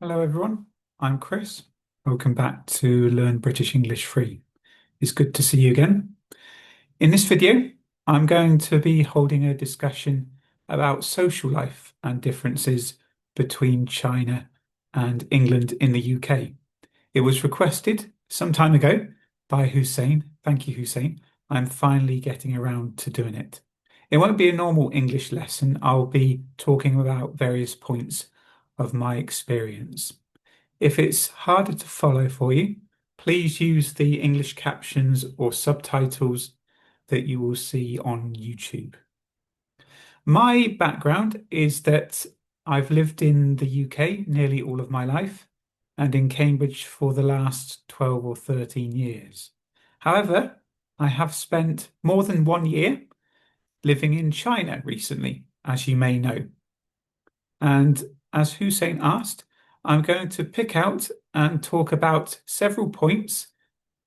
Hello everyone, I'm Chris. Welcome back to Learn British English Free. It's good to see you again. In this video, I'm going to be holding a discussion about social life and differences between China and England in the UK. It was requested some time ago by Huseyn. Thank you, Huseyn. I'm finally getting around to doing it. It won't be a normal English lesson. I'll be talking about various points of my experience. If it's harder to follow for you, please use the English captions or subtitles that you will see on YouTube. My background is that I've lived in the UK nearly all of my life and in Cambridge for the last 12 or 13 years. However, I have spent more than 1 year living in China recently, as you may know. And as Hussein asked, I'm going to pick out and talk about several points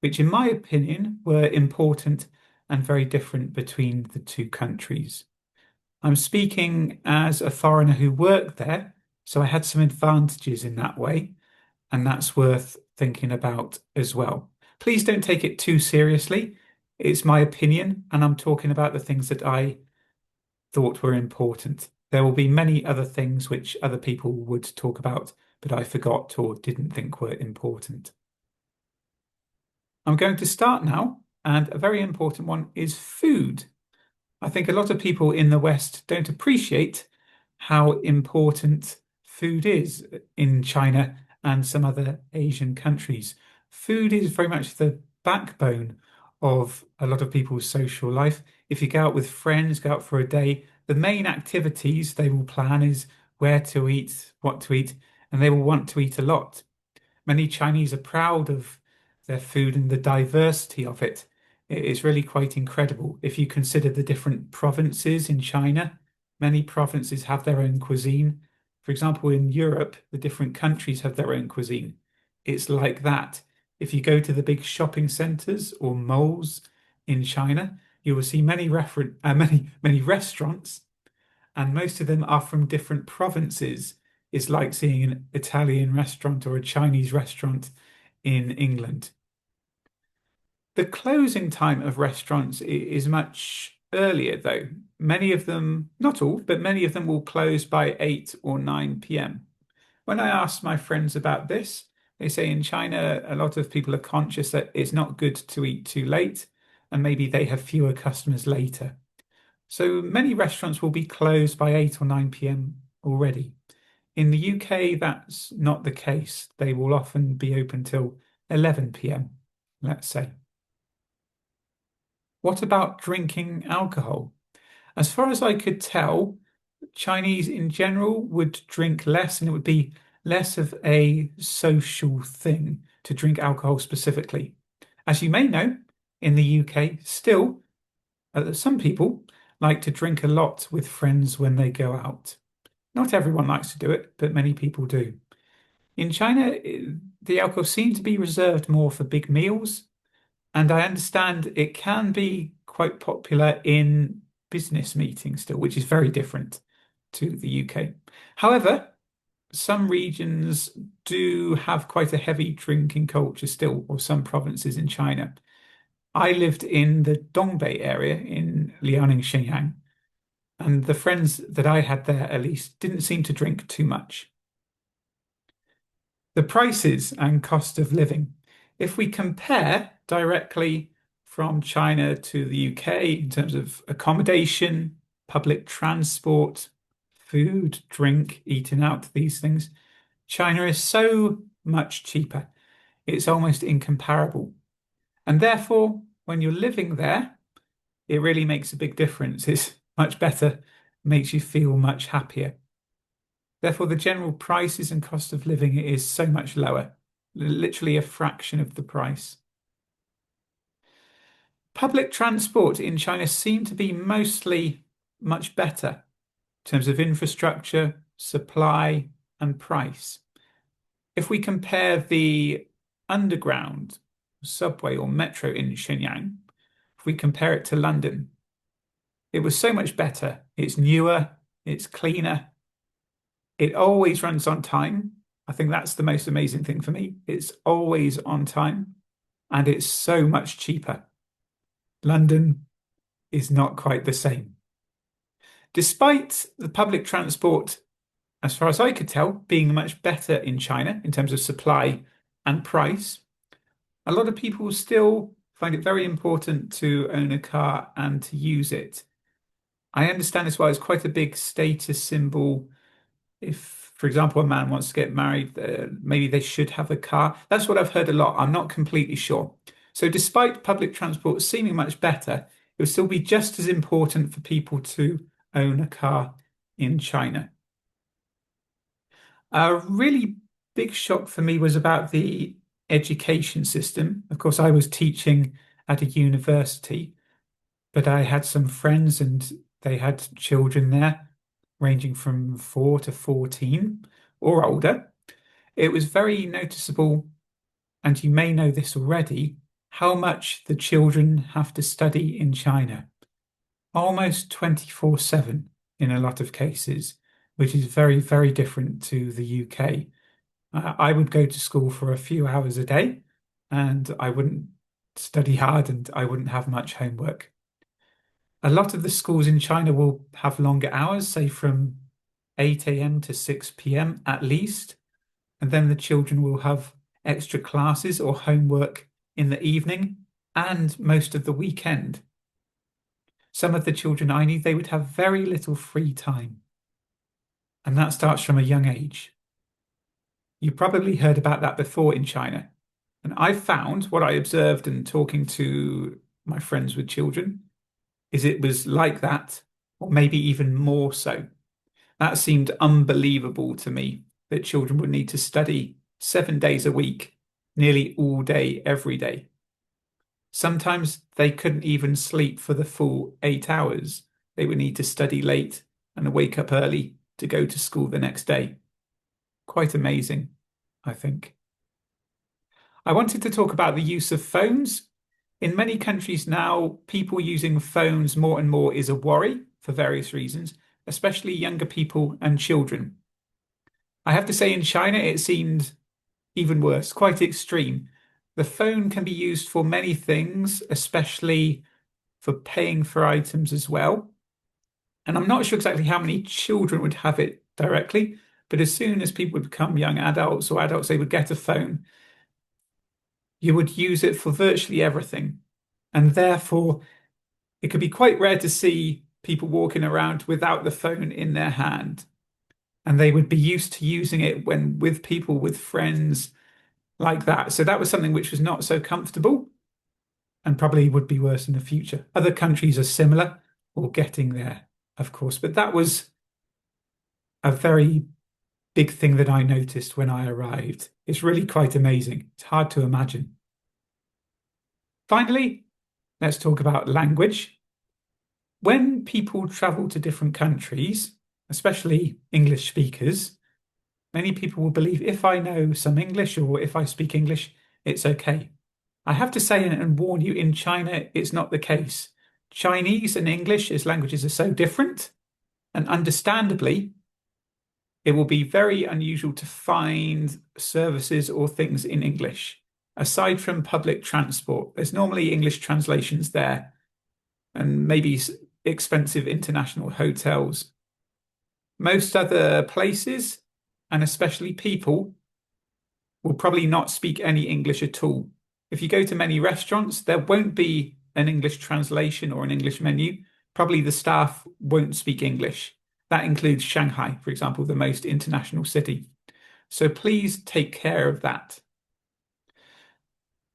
which, in my opinion, were important and very different between the two countries. I'm speaking as a foreigner who worked there, so I had some advantages in that way, and that's worth thinking about as well. Please don't take it too seriously. It's my opinion, and I'm talking about the things that I thought were important. There will be many other things which other people would talk about, but I forgot or didn't think were important. I'm going to start now, and a very important one is food. I think a lot of people in the West don't appreciate how important food is in China and some other Asian countries. Food is very much the backbone of a lot of people's social life. If you go out with friends, go out for a day, the main activities they will plan is where to eat, what to eat, and they will want to eat a lot. Many Chinese are proud of their food and the diversity of it. It is really quite incredible. If you consider the different provinces in China, many provinces have their own cuisine. For example, in Europe, the different countries have their own cuisine. It's like that. If you go to the big shopping centers or malls in China, you will see many restaurants, and most of them are from different provinces. It's like seeing an Italian restaurant or a Chinese restaurant in England. The closing time of restaurants is much earlier, though. Many of them, not all, but many of them will close by 8 or 9 p.m. When I ask my friends about this, they say in China, a lot of people are conscious that it's not good to eat too late, and maybe they have fewer customers later. So many restaurants will be closed by 8 or 9 p.m. already. In the UK, that's not the case. They will often be open till 11 p.m., let's say. What about drinking alcohol? As far as I could tell, Chinese in general would drink less, and it would be less of a social thing to drink alcohol specifically. As you may know, in the UK, still, some people like to drink a lot with friends when they go out. Not everyone likes to do it, but many people do. In China, the alcohol seems to be reserved more for big meals, and I understand it can be quite popular in business meetings still, which is very different to the UK. However, some regions do have quite a heavy drinking culture still, or some provinces in China. I lived in the Dongbei area in Liaoning, Shenyang, and the friends that I had there at least didn't seem to drink too much. The prices and cost of living. If we compare directly from China to the UK in terms of accommodation, public transport, food, drink, eating out, these things, China is so much cheaper. It's almost incomparable. And therefore, when you're living there, it really makes a big difference. It's much better, makes you feel much happier. Therefore, the general prices and cost of living is so much lower, literally a fraction of the price. Public transport in China seem to be mostly much better in terms of infrastructure, supply, and price. If we compare the underground subway or metro in Shenyang, if we compare it to London, it was so much better. It's newer, it's cleaner, it always runs on time. I think that's the most amazing thing for me. It's always on time and it's so much cheaper. London is not quite the same. Despite the public transport, as far as I could tell, being much better in China in terms of supply and price, a lot of people still find it very important to own a car and to use it. I understand as well it's quite a big status symbol. If, for example, a man wants to get married, maybe they should have a car. That's what I've heard a lot. I'm not completely sure. So, despite public transport seeming much better, it would still be just as important for people to own a car in China. A really big shock for me was about the education system. Of course, I was teaching at a university, but I had some friends and they had children there ranging from 4 to 14 or older. It was very noticeable, and you may know this already, how much the children have to study in China. Almost 24/7 in a lot of cases, which is very, very different to the UK. I would go to school for a few hours a day and I wouldn't study hard and I wouldn't have much homework. A lot of the schools in China will have longer hours, say from 8 a.m. to 6 p.m. at least. And then the children will have extra classes or homework in the evening and most of the weekend. Some of the children I knew, they would have very little free time. And that starts from a young age. You probably heard about that before in China. And I found what I observed in talking to my friends with children is it was like that, or maybe even more so. That seemed unbelievable to me that children would need to study 7 days a week, nearly all day, every day. Sometimes they couldn't even sleep for the full 8 hours. They would need to study late and wake up early to go to school the next day. Quite amazing, I think. I wanted to talk about the use of phones. In many countries now, people using phones more and more is a worry for various reasons, especially younger people and children. I have to say, in China, it seemed even worse, quite extreme. The phone can be used for many things, especially for paying for items as well. And I'm not sure exactly how many children would have it directly, but as soon as people would become young adults or adults, they would get a phone. You would use it for virtually everything. And therefore, it could be quite rare to see people walking around without the phone in their hand. And they would be used to using it when with people, with friends like that. So that was something which was not so comfortable and probably would be worse in the future. Other countries are similar or getting there, of course. But that was a very big thing that I noticed when I arrived. It's really quite amazing. It's hard to imagine. Finally, let's talk about language. When people travel to different countries, especially English speakers, many people will believe if I know some English or if I speak English, it's okay. I have to say and warn you, in China, it's not the case. Chinese and English as languages are so different, and understandably, it will be very unusual to find services or things in English. Aside from public transport, there's normally English translations there and maybe expensive international hotels. Most other places, and especially people, will probably not speak any English at all. If you go to many restaurants, there won't be an English translation or an English menu. Probably the staff won't speak English. That includes Shanghai, for example, the most international city. So please take care of that.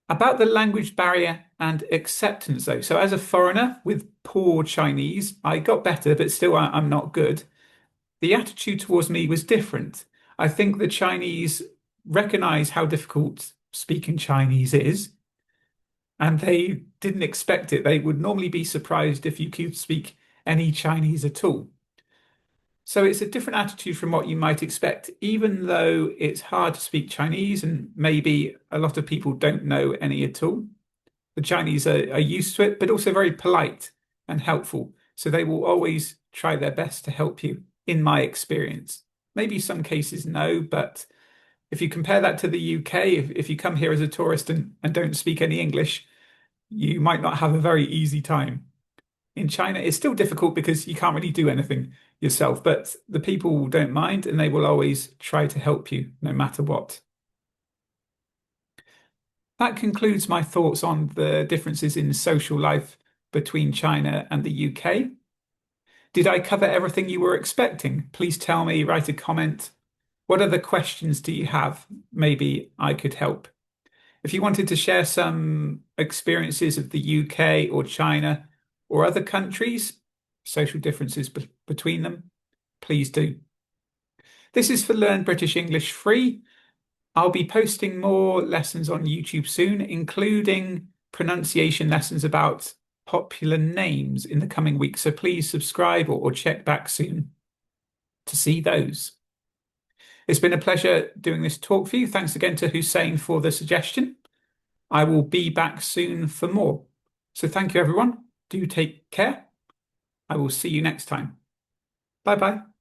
About the language barrier and acceptance, though. So, as a foreigner with poor Chinese, I got better, but still I'm not good. The attitude towards me was different. I think the Chinese recognize how difficult speaking Chinese is, and they didn't expect it. They would normally be surprised if you could speak any Chinese at all. So it's a different attitude from what you might expect, even though it's hard to speak Chinese and maybe a lot of people don't know any at all. The Chinese are used to it, but also very polite and helpful. So they will always try their best to help you, in my experience. Maybe some cases no, but If you compare that to the UK, if you come here as a tourist and don't speak any English, you might not have a very easy time. In China, it's still difficult because you can't really do anything yourself, but the people don't mind and they will always try to help you no matter what. That concludes my thoughts on the differences in social life between China and the UK. Did I cover everything you were expecting? Please tell me, write a comment. What other questions do you have? Maybe I could help. If you wanted to share some experiences of the UK or China or other countries, social differences between them, please do. This is for Learn British English Free. I'll be posting more lessons on YouTube soon, including pronunciation lessons about popular names in the coming weeks. So please subscribe or check back soon to see those. It's been a pleasure doing this talk for you. Thanks again to Huseyn for the suggestion. I will be back soon for more. So thank you, everyone. Do take care. I will see you next time. Bye bye.